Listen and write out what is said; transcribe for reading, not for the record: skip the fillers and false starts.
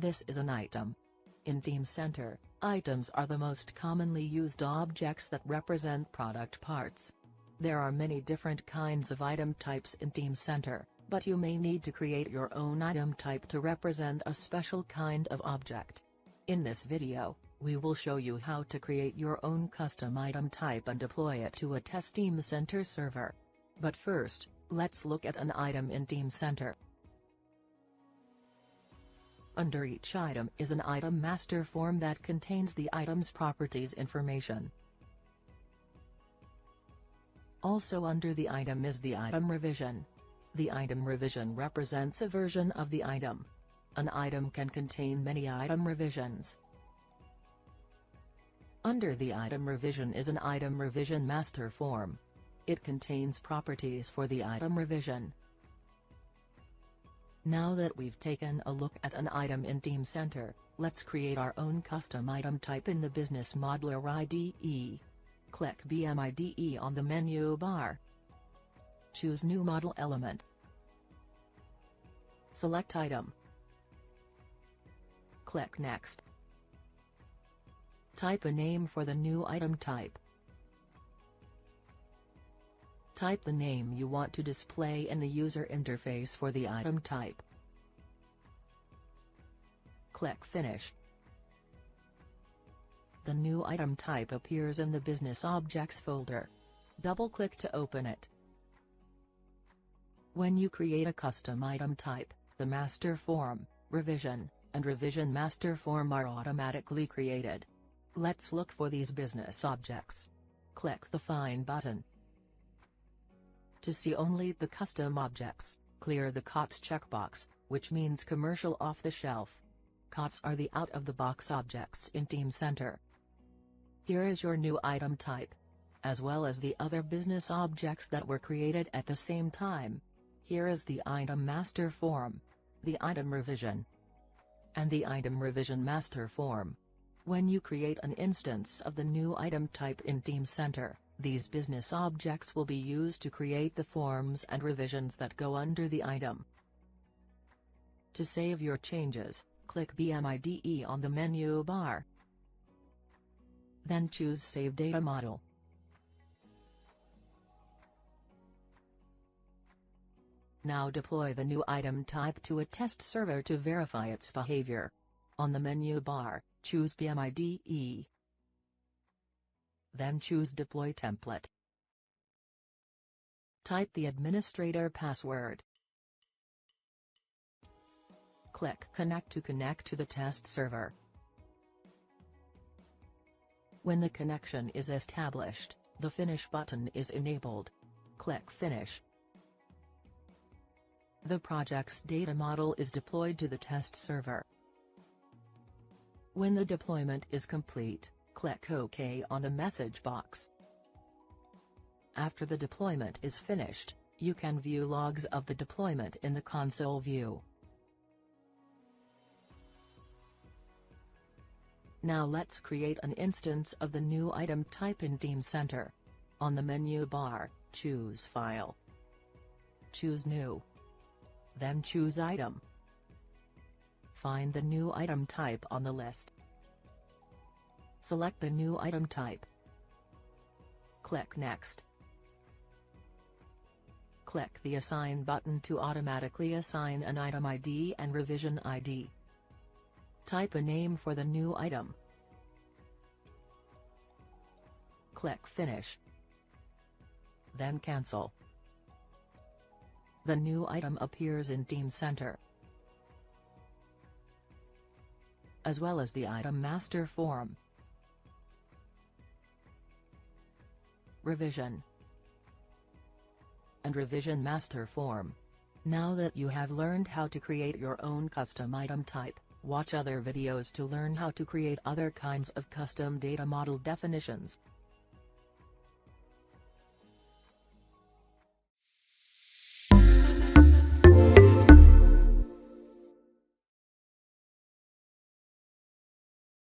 This is an item. In Teamcenter, items are the most commonly used objects that represent product parts. There are many different kinds of item types in Teamcenter, but you may need to create your own item type to represent a special kind of object. In this video, we will show you how to create your own custom item type and deploy it to a test Teamcenter server. But first, let's look at an item in Teamcenter. Under each item is an item master form that contains the item's properties information. Also under the item is the item revision. The item revision represents a version of the item. An item can contain many item revisions. Under the item revision is an item revision master form. It contains properties for the item revision. Now that we've taken a look at an item in Teamcenter, let's create our own custom item type in the Business Modeler IDE. Click BMIDE on the menu bar. Choose New Model Element. Select Item. Click Next. Type a name for the new item type. Type the name you want to display in the user interface for the item type. Click Finish. The new item type appears in the Business Objects folder. Double-click to open it. When you create a custom item type, the master form, revision, and revision master form are automatically created. Let's look for these business objects. Click the Find button. To see only the custom objects, clear the COTS checkbox, which means commercial off-the-shelf. COTS are the out-of-the-box objects in Teamcenter. Here is your new item type, as well as the other business objects that were created at the same time. Here is the item master form, the item revision, and the item revision master form. When you create an instance of the new item type in Teamcenter, these business objects will be used to create the forms and revisions that go under the item. To save your changes, click BMIDE on the menu bar. Then choose Save Data Model. Now deploy the new item type to a test server to verify its behavior. On the menu bar, choose BMIDE. Then choose Deploy Template. Type the administrator password. Click Connect to the test server. When the connection is established, the Finish button is enabled. Click Finish. The project's data model is deployed to the test server. When the deployment is complete, click OK on the message box. After the deployment is finished, you can view logs of the deployment in the console view. Now let's create an instance of the new item type in Teamcenter. On the menu bar, choose File. Choose New. Then choose Item. Find the new item type on the list. Select the new item type. Click Next. Click the Assign button to automatically assign an item ID and revision ID. Type a name for the new item. Click Finish. Then Cancel. The new item appears in Teamcenter, as well as the item master form, revision, and revision master form. Now that you have learned how to create your own custom item type, watch other videos to learn how to create other kinds of custom data model definitions.